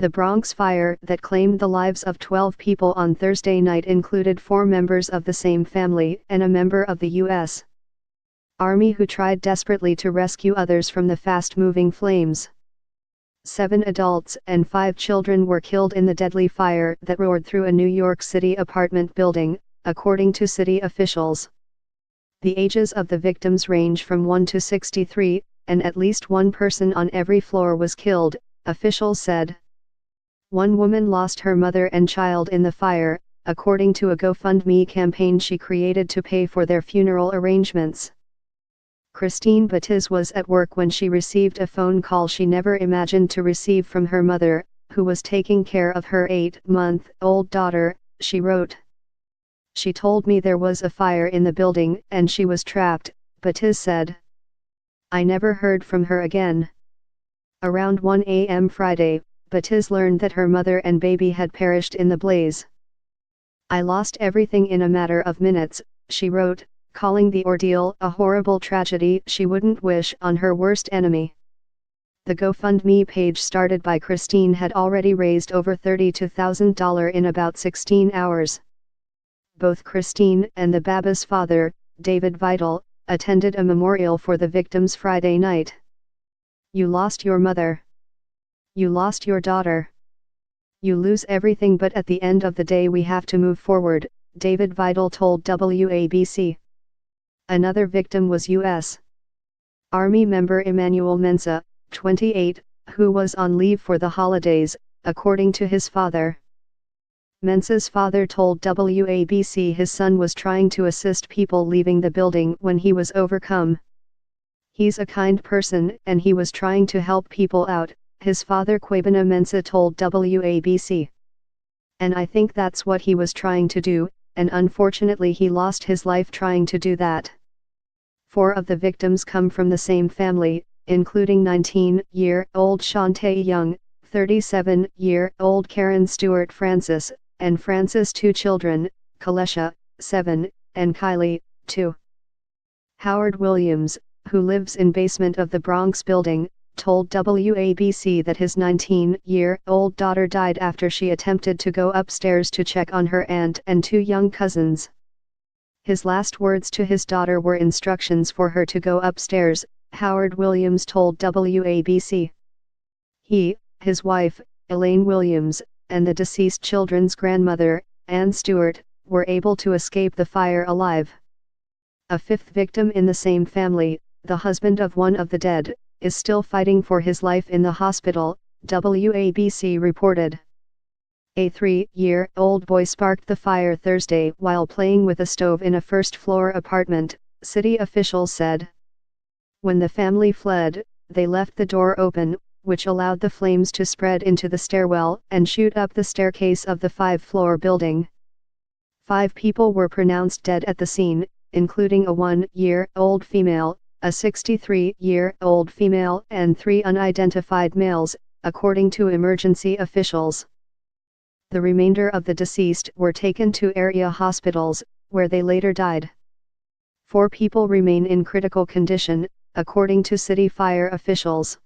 The Bronx fire that claimed the lives of 12 people on Thursday night included 4 members of the same family and a member of the U.S. Army who tried desperately to rescue others from the fast-moving flames. 7 adults and 5 children were killed in the deadly fire that roared through a New York City apartment building, according to city officials. The ages of the victims range from 1 to 63, and at least one person on every floor was killed, officials said. One woman lost her mother and child in the fire, according to a GoFundMe campaign she created to pay for their funeral arrangements. Christine Batiz was at work when she received a phone call she never imagined to receive from her mother, who was taking care of her 8-month-old daughter, she wrote. She told me there was a fire in the building and she was trapped, Batiz said. I never heard from her again. Around 1 a.m. Friday, Batiz learned that her mother and baby had perished in the blaze. I lost everything in a matter of minutes, she wrote, calling the ordeal a horrible tragedy she wouldn't wish on her worst enemy. The GoFundMe page started by Christine had already raised over $32,000 in about 16 hours. Both Christine and the baba's father, David Vital, attended a memorial for the victims Friday night. You lost your mother. You lost your daughter. You lose everything, but at the end of the day we have to move forward, David Vital told WABC. Another victim was U.S. Army member Emmanuel Mensah, 28, who was on leave for the holidays, according to his father. Mensah's father told WABC his son was trying to assist people leaving the building when he was overcome. He's a kind person and he was trying to help people out, his father Kwabena Mensah told WABC. And I think that's what he was trying to do, and unfortunately he lost his life trying to do that. 4 of the victims come from the same family, including 19-year-old Shantae Young, 37-year-old Karen Stewart Francis, and Francis' 2 children, Kalesha, 7, and Kylie, 2. Howard Williams, who lives in basement of the Bronx building, told WABC that his 19-year-old daughter died after she attempted to go upstairs to check on her aunt and 2 young cousins. His last words to his daughter were instructions for her to go upstairs, Howard Williams told WABC. He, his wife, Elaine Williams, and the deceased children's grandmother, Ann Stewart, were able to escape the fire alive. A 5th victim in the same family, the husband of one of the dead, is still fighting for his life in the hospital, WABC reported. A 3-year-old boy sparked the fire Thursday while playing with a stove in a first-floor apartment, city officials said. When the family fled, they left the door open, which allowed the flames to spread into the stairwell and shoot up the staircase of the 5-floor building. 5 people were pronounced dead at the scene, including a 1-year-old female, a 63-year-old female and 3 unidentified males, according to emergency officials. The remainder of the deceased were taken to area hospitals, where they later died. 4 people remain in critical condition, according to city fire officials.